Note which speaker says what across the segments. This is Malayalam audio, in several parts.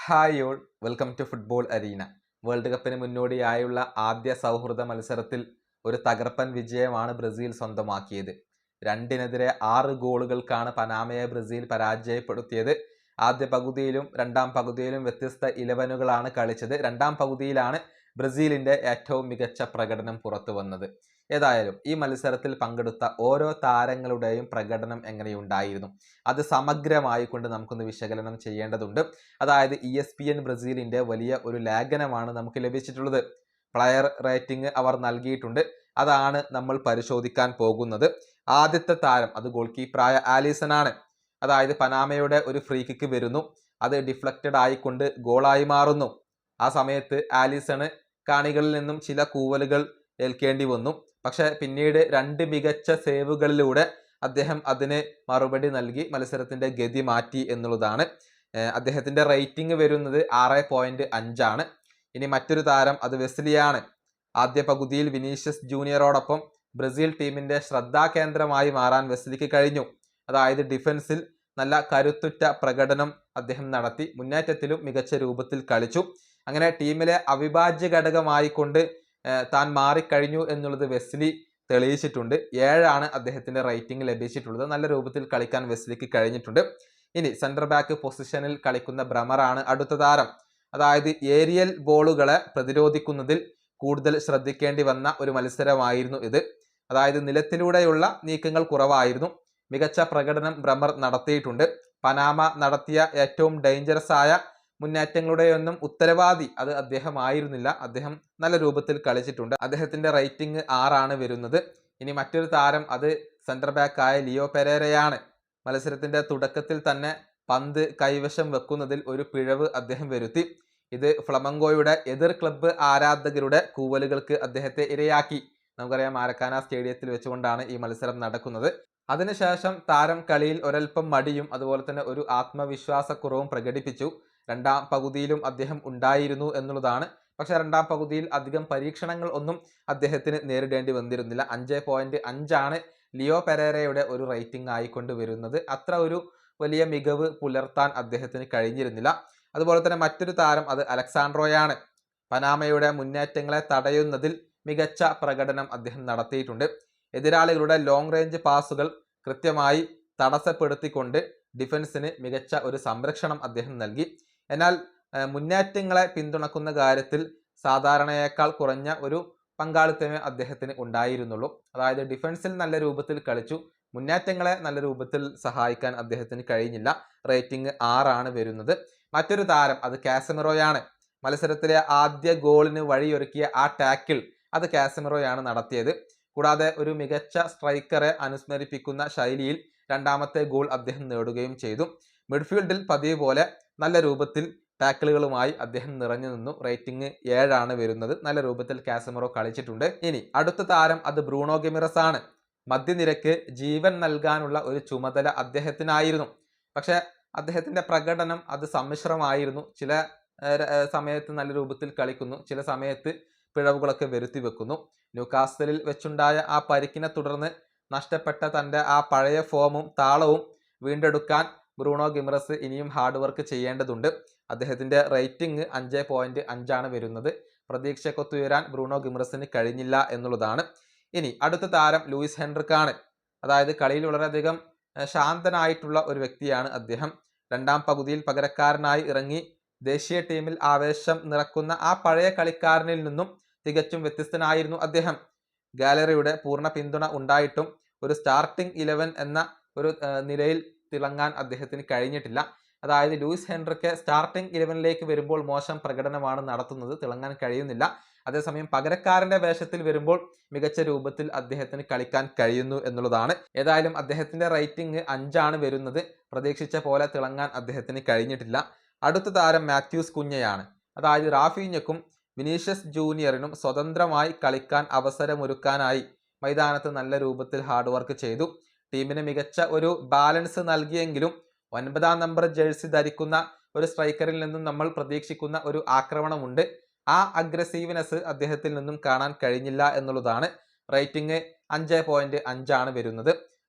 Speaker 1: Hi all, welcome to football arena. World കപ്പിന് മുന്നോടിയായുള്ള ആദ്യ സൗഹൃദ മത്സരത്തിൽ ഒരു തകർപ്പൻ വിജയമാണ് ബ്രസീൽ സ്വന്തമാക്കിയത്. 2-നെതിരെ 6 ഗോളുകൾക്കാണ് പനാമയെ ബ്രസീൽ പരാജയപ്പെടുത്തിയത്. ആദ്യ പകുതിയിലും രണ്ടാം പകുതിയിലും വ്യത്യസ്ത 11കളാണ് കളിച്ചത്. രണ്ടാം പകുതിയിലാണ് ബ്രസീലിന്റെ ഏറ്റവും മികച്ച പ്രകടനം പുറത്തു വന്നത്. ഏതായാലും ഈ മത്സരത്തിൽ പങ്കെടുത്ത ഓരോ താരങ്ങളുടെയും പ്രകടനം എങ്ങനെയുണ്ടായിരുന്നു, അത് സമഗ്രമായി കൊണ്ട് നമുക്കൊന്ന് വിശകലനം ചെയ്യേണ്ടതുണ്ട്. അതായത് ESPN ബ്രസീലിന്റെ വലിയ ഒരു ലേഖനമാണ് നമുക്ക് ലഭിച്ചിട്ടുള്ളത്. പ്ലെയർ റേറ്റിംഗ് അവർ നൽകിയിട്ടുണ്ട്. അതാണ് നമ്മൾ പരിശോധിക്കാൻ പോകുന്നത്. ആദ്യത്തെ താരം അത് ഗോൾ കീപ്പറായ ആലിസൺ ആണ്. അതായത് പനാമയുടെ ഒരു ഫ്രീ കിക്ക് വരുന്നു, അത് ഡിഫ്ലക്റ്റഡ് ആയിക്കൊണ്ട് ഗോളായി മാറുന്നു. ആ സമയത്ത് ആലിസണ് കാണികളിൽ നിന്നും ചില കൂവലുകൾ ഏൽക്കേണ്ടി വന്നു. പക്ഷെ പിന്നീട് 2 മികച്ച സേവുകളിലൂടെ അദ്ദേഹം അതിന് മറുപടി നൽകി മത്സരത്തിന്റെ ഗതി മാറ്റി എന്നുള്ളതാണ്. അദ്ദേഹത്തിന്റെ റേറ്റിംഗ് വരുന്നത് 6.5 ആണ്. ഇനി മറ്റൊരു താരം അത് വെസ്ലിയാണ്. ആദ്യ പകുതിയിൽ വിനീഷ്യസ് ജൂനിയറോടൊപ്പം ബ്രസീൽ ടീമിന്റെ ശ്രദ്ധാകേന്ദ്രമായി മാറാൻ വെസ്ലിക്ക് കഴിഞ്ഞു. അതായത് ഡിഫൻസിൽ നല്ല കരുത്തുറ്റ പ്രകടനം അദ്ദേഹം നടത്തി, മുന്നേറ്റത്തിലും മികച്ച രൂപത്തിൽ കളിച്ചു. അങ്ങനെ ടീമിലെ അവിഭാജ്യ ഘടകമായിക്കൊണ്ട് താൻ മാറിക്കഴിഞ്ഞു എന്നുള്ളത് വെസ്ലി തെളിയിച്ചിട്ടുണ്ട്. 7 ആണ് അദ്ദേഹത്തിന്റെ റേറ്റിംഗ് ലഭിച്ചിട്ടുള്ളത്. നല്ല രൂപത്തിൽ കളിക്കാൻ വെസ്ലിക്ക് കഴിഞ്ഞിട്ടുണ്ട്. ഇനി സെന്റർ ബാക്ക് പൊസിഷനിൽ കളിക്കുന്ന ബ്രമറാണ് അടുത്ത താരം. അതായത് ഏരിയൽ ബോളുകളെ പ്രതിരോധിക്കുന്നതിൽ കൂടുതൽ ശ്രദ്ധിക്കേണ്ടി വന്ന ഒരു മത്സരമായിരുന്നു ഇത്. അതായത് നിലത്തിലൂടെയുള്ള നീക്കങ്ങൾ കുറവായിരുന്നു. മികച്ച പ്രകടനം ബ്രമർ നടത്തിയിട്ടുണ്ട്. പനാമ നടത്തിയ ഏറ്റവും ഡേഞ്ചറസ് ആയ മുന്നേറ്റങ്ങളുടെയൊന്നും ഉത്തരവാദി അത് അദ്ദേഹം ആയിരുന്നില്ല. അദ്ദേഹം നല്ല രൂപത്തിൽ കളിച്ചിട്ടുണ്ട്. അദ്ദേഹത്തിന്റെ റേറ്റിംഗ് 6 ആണ് വരുന്നത്. ഇനി മറ്റൊരു താരം അത് സെന്റർ ബാക്ക് ആയ ലിയോ പെരേരയാണ്. മത്സരത്തിന്റെ തുടക്കത്തിൽ തന്നെ പന്ത് കൈവശം വെക്കുന്നതിൽ ഒരു പിഴവ് അദ്ദേഹം വരുത്തി. ഇത് ഫ്ലമംഗോയുടെ എതിർ ക്ലബ്ബ് ആരാധകരുടെ കൂവലുകൾക്ക് അദ്ദേഹത്തെ ഇരയാക്കി. നമുക്കറിയാം, മാരക്കാന സ്റ്റേഡിയത്തിൽ വെച്ചുകൊണ്ടാണ് ഈ മത്സരം നടക്കുന്നത്. അതിനുശേഷം താരം കളിയിൽ ഒരൽപ്പം മടിയും അതുപോലെ തന്നെ ഒരു ആത്മവിശ്വാസക്കുറവും പ്രകടിപ്പിച്ചു. രണ്ടാം പകുതിയിലും അദ്ദേഹം ഉണ്ടായിരുന്നു എന്നുള്ളതാണ്. പക്ഷെ രണ്ടാം പകുതിയിൽ അധികം പരീക്ഷണങ്ങൾ ഒന്നും അദ്ദേഹത്തിന് നേരിടേണ്ടി വന്നിരുന്നില്ല. 5.5 ആണ് ലിയോ പെരേരയുടെ ഒരു റേറ്റിംഗ് ആയിക്കൊണ്ട് വരുന്നത്. അത്ര ഒരു വലിയ മികവ് പുലർത്താൻ അദ്ദേഹത്തിന് കഴിഞ്ഞിരുന്നില്ല. അതുപോലെ തന്നെ മറ്റൊരു താരം അത് അലക്സാൻഡ്രോയാണ്. പനാമയുടെ മുന്നേറ്റങ്ങളെ തടയുന്നതിൽ മികച്ച പ്രകടനം അദ്ദേഹം നടത്തിയിട്ടുണ്ട്. എതിരാളികളുടെ ലോങ് റേഞ്ച് പാസുകൾ കൃത്യമായി തടസ്സപ്പെടുത്തിക്കൊണ്ട് ഡിഫൻസിന് മികച്ച ഒരു സംരക്ഷണം അദ്ദേഹം നൽകി. എന്നാൽ മുന്നേറ്റങ്ങളെ പിന്തുണക്കുന്ന കാര്യത്തിൽ സാധാരണയേക്കാൾ കുറഞ്ഞ ഒരു പങ്കാളിത്തമേ അദ്ദേഹത്തിന് ഉണ്ടായിരുന്നുള്ളൂ. അതായത് ഡിഫൻസിൽ നല്ല രൂപത്തിൽ കളിച്ചു, മുന്നേറ്റങ്ങളെ നല്ല രൂപത്തിൽ സഹായിക്കാൻ അദ്ദേഹത്തിന് കഴിഞ്ഞില്ല. റേറ്റിംഗ് 6 ആണ് വരുന്നത്. മറ്റൊരു താരം അത് കാസമിറോയാണ്. മത്സരത്തിലെ ആദ്യ ഗോളിന് വഴിയൊരുക്കിയ ആ ടാക്കിൾ അത് കാസമിറോയാണ് നടത്തിയത്. കൂടാതെ ഒരു മികച്ച സ്ട്രൈക്കറെ അനുസ്മരിപ്പിക്കുന്ന ശൈലിയിൽ രണ്ടാമത്തെ ഗോൾ അദ്ദേഹം നേടുകയും ചെയ്തു. മിഡ്ഫീൽഡിൽ പതിവ് പോലെ നല്ല രൂപത്തിൽ ടാക്കിളുകളുമായി അദ്ദേഹം നിറഞ്ഞു നിന്നു. റേറ്റിംഗ് 7 ആണ് വരുന്നത്. നല്ല രൂപത്തിൽ കാസമിറോ കളിച്ചിട്ടുണ്ട്. ഇനി അടുത്ത താരം അത് ബ്രൂണോ ഗിമിറസ് ആണ്. മധ്യനിരക്ക് ജീവൻ നൽകാനുള്ള ഒരു ചുമതല അദ്ദേഹത്തിനായിരുന്നു. പക്ഷെ അദ്ദേഹത്തിന്റെ പ്രകടനം അത് സമ്മിശ്രമായിരുന്നു. ചില സമയത്ത് നല്ല രൂപത്തിൽ കളിക്കുന്നു, ചില സമയത്ത് പിഴവുകളൊക്കെ വരുത്തി വെക്കുന്നു. ന്യൂകാസ്റ്റലിൽ വെച്ചുണ്ടായ ആ പരിക്കിനെ തുടർന്ന് നഷ്ടപ്പെട്ട തൻ്റെ ആ പഴയ ഫോമും താളവും വീണ്ടെടുക്കാൻ ബ്രൂണോ ഗിമറസ് ഇനിയും ഹാർഡ് വർക്ക് ചെയ്യേണ്ടതുണ്ട്. അദ്ദേഹത്തിന്റെ റേറ്റിംഗ് 5.5 ആണ് വരുന്നത്. പ്രതീക്ഷക്കൊത്തുയരാൻ ബ്രൂണോ ഗിമറസിന് കഴിഞ്ഞില്ല എന്നുള്ളതാണ്. ഇനി അടുത്ത താരം ലൂയിസ് ഹെൻറിക്കാണ്. അതായത് കളിയിൽ വളരെയധികം ശാന്തനായിട്ടുള്ള ഒരു വ്യക്തിയാണ് അദ്ദേഹം. രണ്ടാം പകുതിയിൽ പകരക്കാരനായി ഇറങ്ങി ദേശീയ ടീമിൽ ആവേശം നിറക്കുന്ന ആ പഴയ കളിക്കാരനിൽ നിന്നും തികച്ചും വ്യത്യസ്തനായിരുന്നു അദ്ദേഹം. ഗാലറിയുടെ പൂർണ്ണ പിന്തുണ ഉണ്ടായിട്ടും ഒരു സ്റ്റാർട്ടിംഗ് 11 എന്ന ഒരു നിലയിൽ തിളങ്ങാൻ അദ്ദേഹത്തിന് കഴിഞ്ഞിട്ടില്ല. അതായത് ലൂയിസ് ഹെൻറിക്ക് സ്റ്റാർട്ടിംഗ് 11ലേക്ക് വരുമ്പോൾ മോശം പ്രകടനമാണ് നടത്തുന്നത്, തിളങ്ങാൻ കഴിയുന്നില്ല. അതേസമയം പകരക്കാരന്റെ വേഷത്തിൽ വരുമ്പോൾ മികച്ച രൂപത്തിൽ അദ്ദേഹത്തിന് കളിക്കാൻ കഴിയുന്നു എന്നുള്ളതാണ്. ഏതായാലും അദ്ദേഹത്തിന്റെ റേറ്റിംഗ് 5 ആണ് വരുന്നത്. പ്രതീക്ഷിച്ച പോലെ തിളങ്ങാൻ അദ്ദേഹത്തിന് കഴിഞ്ഞിട്ടില്ല. അടുത്ത താരം മാത്യൂസ് കുഞ്ഞയാണ്. അതായത് റാഫീഞ്ഞക്കും വിനീഷ്യസ് ജൂനിയറിനും സ്വതന്ത്രമായി കളിക്കാൻ അവസരമൊരുക്കാനായി മൈതാനത്ത് നല്ല രൂപത്തിൽ ഹാർഡ് വർക്ക് ചെയ്തു. ടീമിന് മികച്ച ഒരു ബാലൻസ് നൽകിയെങ്കിലും 9ാം നമ്പർ ജേഴ്സി ധരിക്കുന്ന ഒരു സ്ട്രൈക്കറിൽ നിന്നും നമ്മൾ പ്രതീക്ഷിക്കുന്ന ഒരു ആക്രമണമുണ്ട്. ആ അഗ്രസീവ്നെസ് അദ്ദേഹത്തിൽ നിന്നും കാണാൻ കഴിഞ്ഞില്ല എന്നുള്ളതാണ്. റേറ്റിംഗ് 5.5 ആണ് വരുന്നത്.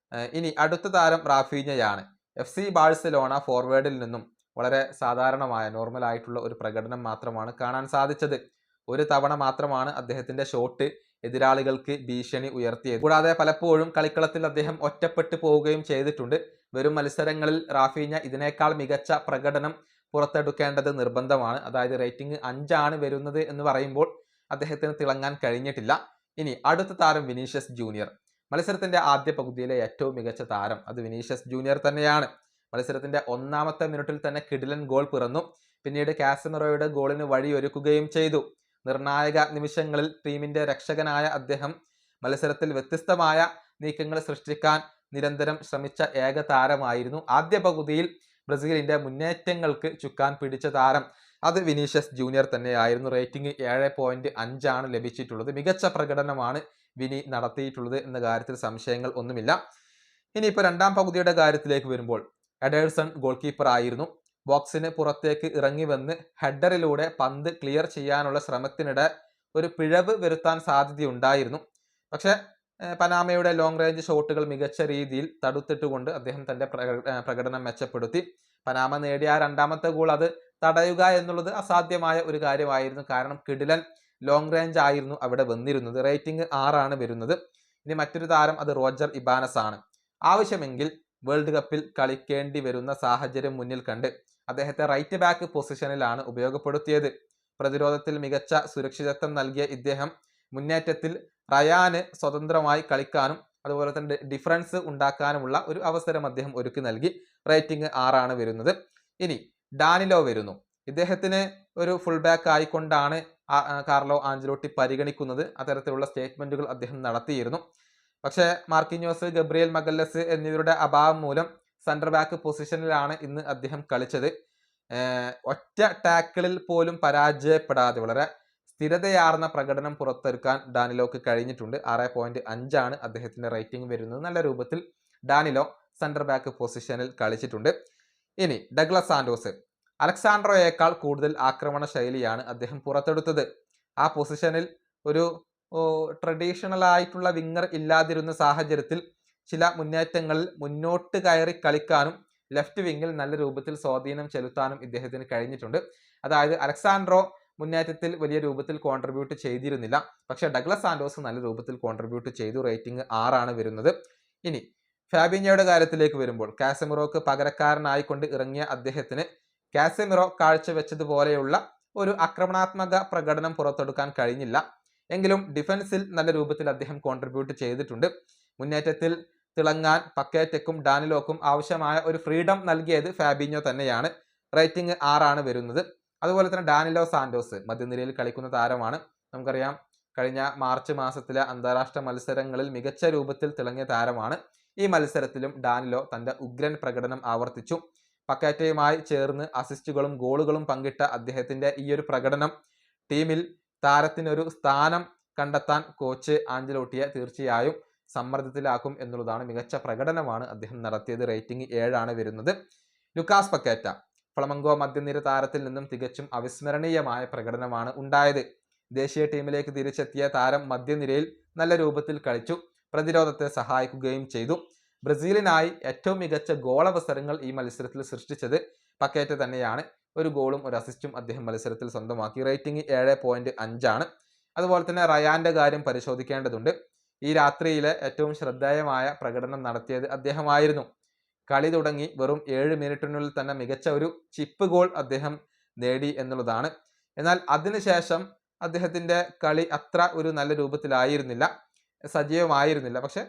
Speaker 1: ഇനി അടുത്ത താരം റാഫീഞ്ഞയാണ്. FC ബാഴ്സലോണ ഫോർവേഡിൽ നിന്നും വളരെ സാധാരണമായ നോർമൽ ആയിട്ടുള്ള ഒരു പ്രകടനം മാത്രമാണ് കാണാൻ സാധിച്ചത്. ഒരു തവണ മാത്രമാണ് അദ്ദേഹത്തിന്റെ ഷോട്ട് എതിരാളികൾക്ക് ഭീഷണി ഉയർത്തിയത്. കൂടാതെ പലപ്പോഴും കളിക്കളത്തിൽ അദ്ദേഹം ഒറ്റപ്പെട്ടു പോവുകയും ചെയ്തിട്ടുണ്ട്. വരും മത്സരങ്ങളിൽ റാഫീഞ്ഞ ഇതിനേക്കാൾ മികച്ച പ്രകടനം പുറത്തെടുക്കേണ്ടത് നിർബന്ധമാണ്. അതായത് റേറ്റിംഗ് 5 ആണ് വരുന്നത് എന്ന് പറയുമ്പോൾ അദ്ദേഹത്തിന് തിളങ്ങാൻ കഴിഞ്ഞിട്ടില്ല. ഇനി അടുത്ത താരം വിനീഷ്യസ് ജൂനിയർ. മത്സരത്തിന്റെ ആദ്യ പകുതിയിലെ ഏറ്റവും മികച്ച താരം അത് വിനീഷ്യസ് ജൂനിയർ തന്നെയാണ്. മത്സരത്തിന്റെ 1-ാമത്തെ മിനിറ്റിൽ തന്നെ കിടിലൻ ഗോൾ പിറന്നു. പിന്നീട് കാസമിറോയുടെ ഗോളിന് വഴിയൊരുക്കുകയും ചെയ്തു. നിർണായക നിമിഷങ്ങളിൽ ടീമിന്റെ രക്ഷകനായ അദ്ദേഹം മത്സരത്തിൽ വ്യത്യസ്തമായ നീക്കങ്ങൾ സൃഷ്ടിക്കാൻ നിരന്തരം ശ്രമിച്ച ഏക താരമായിരുന്നു. ആദ്യ പകുതിയിൽ ബ്രസീലിന്റെ മുന്നേറ്റങ്ങൾക്ക് ചുക്കാൻ പിടിച്ച താരം അത് വിനീഷ്യസ് ജൂനിയർ തന്നെയായിരുന്നു. റേറ്റിംഗ് 7.5 ആണ് ലഭിച്ചിട്ടുള്ളത്. മികച്ച പ്രകടനമാണ് വിനി നടത്തിയിട്ടുള്ളത് എന്ന കാര്യത്തിൽ സംശയങ്ങൾ ഒന്നുമില്ല. ഇനിയിപ്പോൾ രണ്ടാം പകുതിയുടെ കാര്യത്തിലേക്ക് വരുമ്പോൾ എഡേഴ്സൺ ഗോൾ കീപ്പർ ആയിരുന്നു. ബോക്സിന് പുറത്തേക്ക് ഇറങ്ങി വന്ന് ഹെഡറിലൂടെ പന്ത് ക്ലിയർ ചെയ്യാനുള്ള ശ്രമത്തിനിടെ ഒരു പിഴവ് വരുത്താൻ സാധ്യതയുണ്ടായിരുന്നു. പക്ഷെ പനാമയുടെ ലോങ് റേഞ്ച് ഷോട്ടുകൾ മികച്ച രീതിയിൽ തടുത്തിട്ടുകൊണ്ട് അദ്ദേഹം തന്റെ പ്രകടനം മെച്ചപ്പെടുത്തി. പനാമ നേടിയ ആ രണ്ടാമത്തെ ഗോൾ അത് തടയുക എന്നുള്ളത് അസാധ്യമായ ഒരു കാര്യമായിരുന്നു. കാരണം കിടിലൻ ലോങ് റേഞ്ച് ആയിരുന്നു അവിടെ വന്നിരുന്നത്. റേറ്റിംഗ് 6 ആണ് വരുന്നത്. ഇനി മറ്റൊരു താരം അത് റോജർ ഇബാനസ് ആണ്. ആവശ്യമെങ്കിൽ വേൾഡ് കപ്പിൽ കളിക്കേണ്ടി വരുന്ന സാഹചര്യം മുന്നിൽ കണ്ട് അദ്ദേഹത്തെ റൈറ്റ് ബാക്ക് പൊസിഷനിലാണ് ഉപയോഗപ്പെടുത്തിയത്. പ്രതിരോധത്തിൽ മികച്ച സുരക്ഷിതത്വം നൽകിയ ഇദ്ദേഹം മുന്നേറ്റത്തിൽ റയാന് സ്വതന്ത്രമായി കളിക്കാനും അതുപോലെ തന്നെ ഡിഫറൻസ് ഉണ്ടാക്കാനുമുള്ള ഒരു അവസരം അദ്ദേഹം ഒരുക്കി നൽകി. റേറ്റിംഗ് 6 ആണ് വരുന്നത്. ഇനി ഡാനിലോ വരുന്നു. ഇദ്ദേഹത്തിന് ഒരു ഫുൾ ബാക്ക് ആയിക്കൊണ്ടാണ് കാർലോ ആഞ്ചലോട്ടി പരിഗണിക്കുന്നത്. അത്തരത്തിലുള്ള സ്റ്റേറ്റ്മെന്റുകൾ അദ്ദേഹം നടത്തിയിരുന്നു. പക്ഷേ മാർക്കിഞ്ഞോസ്, ഗബ്രിയേൽ മഗല്ലസ് എന്നിവരുടെ അഭാവം മൂലം സെന്റർ ബാക്ക് പൊസിഷനിലാണ് ഇന്ന് അദ്ദേഹം കളിച്ചത്. ഒറ്റ ടാക്കിളിൽ പോലും പരാജയപ്പെടാതെ വളരെ സ്ഥിരതയാർന്ന പ്രകടനം പുറത്തെടുക്കാൻ ഡാനിലോക്ക് കഴിഞ്ഞിട്ടുണ്ട്. 6.5 ആണ് അദ്ദേഹത്തിന്റെ റേറ്റിംഗ് വരുന്നത്. നല്ല രൂപത്തിൽ ഡാനിലോ സെന്റർ ബാക്ക് പൊസിഷനിൽ കളിച്ചിട്ടുണ്ട്. ഇനി ഡഗ്ലസ് സാന്റോസ്. അലക്സാൻഡ്രോയേക്കാൾ കൂടുതൽ ആക്രമണ ശൈലിയാണ് അദ്ദേഹം പുറത്തെടുത്തത്. ആ പൊസിഷനിൽ ഒരു ട്രഡീഷണൽ ആയിട്ടുള്ള വിങ്ങർ ഇല്ലാതിരുന്ന സാഹചര്യത്തിൽ ചില മുന്നേറ്റങ്ങളിൽ മുന്നോട്ട് കയറി കളിക്കാനും ലെഫ്റ്റ് വിങ്ങിൽ നല്ല രൂപത്തിൽ സ്വാധീനം ചെലുത്താനും ഇദ്ദേഹത്തിന് കഴിഞ്ഞിട്ടുണ്ട്. അതായത് അലക്സാൻഡ്രോ മുന്നേറ്റത്തിൽ വലിയ രൂപത്തിൽ കോൺട്രിബ്യൂട്ട് ചെയ്തിരുന്നില്ല. പക്ഷേ ഡഗ്ലസ് സാന്റോസ് നല്ല രൂപത്തിൽ കോൺട്രിബ്യൂട്ട് ചെയ്തു. റേറ്റിംഗ് 6 ആണ് വരുന്നത്. ഇനി ഫാബിഞ്ഞോയുടെ കാര്യത്തിലേക്ക് വരുമ്പോൾ കാസമിറോക്ക് പകരക്കാരനായിക്കൊണ്ട് ഇറങ്ങിയ അദ്ദേഹത്തിന് കാസമിറോ കാഴ്ചവെച്ചതുപോലെയുള്ള ഒരു ആക്രമണാത്മക പ്രകടനം പുറത്തെടുക്കാൻ കഴിഞ്ഞില്ല. എങ്കിലും ഡിഫൻസിൽ നല്ല രൂപത്തിൽ അദ്ദേഹം കോൺട്രിബ്യൂട്ട് ചെയ്തിട്ടുണ്ട്. മുന്നേറ്റത്തിൽ തിളങ്ങാൻ പക്കേറ്റയ്ക്കും ഡാനിലോക്കും ആവശ്യമായ ഒരു ഫ്രീഡം നൽകിയത് ഫാബിഞ്ഞോ തന്നെയാണ്. റേറ്റിംഗ് 6 ആണ് വരുന്നത്. അതുപോലെ തന്നെ ഡാനിലോ സാന്റോസ് മധ്യനിരയിൽ കളിക്കുന്ന താരമാണ്. നമുക്കറിയാം കഴിഞ്ഞ മാർച്ച് മാസത്തിലെ അന്താരാഷ്ട്ര മത്സരങ്ങളിൽ മികച്ച രൂപത്തിൽ തിളങ്ങിയ താരമാണ്. ഈ മത്സരത്തിലും ഡാനിലോ തന്റെ ഉഗ്രൻ പ്രകടനം ആവർത്തിച്ചു. പക്കേറ്റയുമായി ചേർന്ന് അസിസ്റ്റുകളും ഗോളുകളും പങ്കിട്ട അദ്ദേഹത്തിന്റെ ഈ ഒരു പ്രകടനം ടീമിൽ താരത്തിനൊരു സ്ഥാനം കണ്ടെത്താൻ കോച്ച് ആഞ്ചലോട്ടിയെ തീർച്ചയായും സമ്മർദ്ദത്തിലാക്കും എന്നുള്ളതാണ്. മികച്ച പ്രകടനമാണ് അദ്ദേഹം നടത്തിയത്. റേറ്റിംഗ് 7 ആണ് വരുന്നത്. ലുക്കാസ് പക്കേറ്റ ഫ്ലമംഗോ മധ്യനിര താരത്തിൽ നിന്നും തികച്ചും അവിസ്മരണീയമായ പ്രകടനമാണ് ഉണ്ടായത്. ദേശീയ ടീമിലേക്ക് തിരിച്ചെത്തിയ താരം മധ്യനിരയിൽ നല്ല രൂപത്തിൽ കളിച്ചു. പ്രതിരോധത്തെ സഹായിക്കുകയും ചെയ്തു. ബ്രസീലിനായി ഏറ്റവും മികച്ച ഗോളവസരങ്ങൾ ഈ മത്സരത്തിൽ സൃഷ്ടിച്ചത് പക്കേറ്റ തന്നെയാണ്. ഒരു ഗോളും ഒരു അസിസ്റ്റും അദ്ദേഹം മത്സരത്തിൽ സ്വന്തമാക്കി. റേറ്റിംഗ് 7.5 ആണ്. അതുപോലെ തന്നെ റയാന്റെ കാര്യം പരിശോധിക്കേണ്ടതുണ്ട്. ഈ രാത്രിയിലെ ഏറ്റവും ശ്രദ്ധേയമായ പ്രകടനം നടത്തിയത് അദ്ദേഹമായിരുന്നു. കളി തുടങ്ങി വെറും 7 മിനിറ്റിനുള്ളിൽ തന്നെ മികച്ച ഒരു ചിപ്പ് ഗോൾ അദ്ദേഹം നേടി എന്നുള്ളതാണ്. എന്നാൽ അതിനുശേഷം അദ്ദേഹത്തിന്റെ കളി അത്ര ഒരു നല്ല രൂപത്തിലായിരുന്നില്ല, സജീവമായിരുന്നില്ല. പക്ഷെ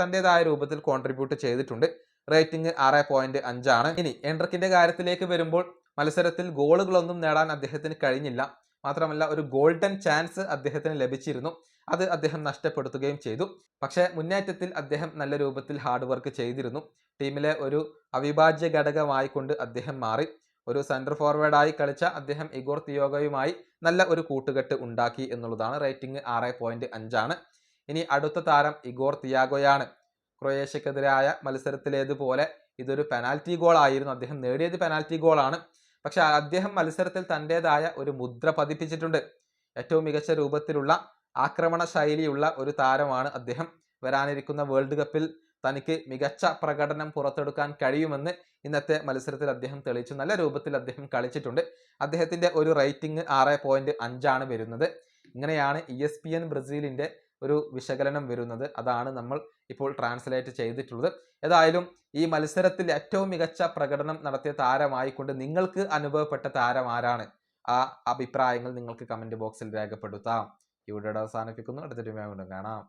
Speaker 1: തൻ്റെതായ രൂപത്തിൽ കോൺട്രിബ്യൂട്ട് ചെയ്തിട്ടുണ്ട്. റേറ്റിംഗ് 6.5 ആണ്. ഇനി എൻട്രിക്കിന്റെ കാര്യത്തിലേക്ക് വരുമ്പോൾ മത്സരത്തിൽ ഗോളുകളൊന്നും നേടാൻ അദ്ദേഹത്തിന് കഴിഞ്ഞില്ല. മാത്രമല്ല ഒരു ഗോൾഡൻ ചാൻസ് അദ്ദേഹത്തിന് ലഭിച്ചിരുന്നു. അത് അദ്ദേഹം നഷ്ടപ്പെടുത്തുകയും ചെയ്തു. പക്ഷേ മുന്നേറ്റത്തിൽ അദ്ദേഹം നല്ല രൂപത്തിൽ ഹാർഡ് വർക്ക് ചെയ്തിരുന്നു. ടീമിലെ ഒരു അവിഭാജ്യ ഘടകമായിക്കൊണ്ട് അദ്ദേഹം മാറി. ഒരു സെൻട്രൽ ഫോർവേഡായി കളിച്ച അദ്ദേഹം ഇഗോർ തിയാഗോയുമായി നല്ല ഒരു കൂട്ടുകെട്ട് ഉണ്ടാക്കി എന്നുള്ളതാണ്. റേറ്റിംഗ് 6.5 ആണ്. ഇനി അടുത്ത താരം ഇഗോർ തിയാഗോയാണ്. ക്രൊയേഷ്യക്കെതിരായ മത്സരത്തിലേതുപോലെ ഇതൊരു പെനാൽറ്റി ഗോൾ ആയിരുന്നു. അദ്ദേഹം നേടിയത് പെനാൽറ്റി ഗോളാണ്. പക്ഷെ അദ്ദേഹം മത്സരത്തിൽ തൻ്റെതായ ഒരു മുദ്ര പതിപ്പിച്ചിട്ടുണ്ട്. ഏറ്റവും മികച്ച രൂപത്തിലുള്ള ആക്രമണ ശൈലിയുള്ള ഒരു താരമാണ് അദ്ദേഹം. വരാനിരിക്കുന്ന വേൾഡ് കപ്പിൽ തനിക്ക് മികച്ച പ്രകടനം പുറത്തെടുക്കാൻ കഴിയുമെന്ന് ഇന്നത്തെ മത്സരത്തിൽ അദ്ദേഹം തെളിയിച്ചു. നല്ല രൂപത്തിൽ അദ്ദേഹം കളിച്ചിട്ടുണ്ട്. അദ്ദേഹത്തിന്റെ ഒരു റേറ്റിംഗ് 6.5 വരുന്നത്. ഇങ്ങനെയാണ് ESPN ബ്രസീലിന്റെ ഒരു വിശകലനം വരുന്നത്. അതാണ് നമ്മൾ ഇപ്പോൾ ട്രാൻസ്ലേറ്റ് ചെയ്തിട്ടുള്ളത്. ഏതായാലും ഈ മത്സരത്തിൽ ഏറ്റവും മികച്ച പ്രകടനം നടത്തിയ താരമായിക്കൊണ്ട് നിങ്ങൾക്ക് അനുഭവപ്പെട്ട താരം ആരാണ്? ആ അഭിപ്രായങ്ങൾ നിങ്ങൾക്ക് കമന്റ് ബോക്സിൽ രേഖപ്പെടുത്താം. ഈ വീഡിയോയുടെ അവസാനിപ്പിക്കുന്നു. അടുത്ത വീഡിയോയിൽ വീണ്ടും കാണാം.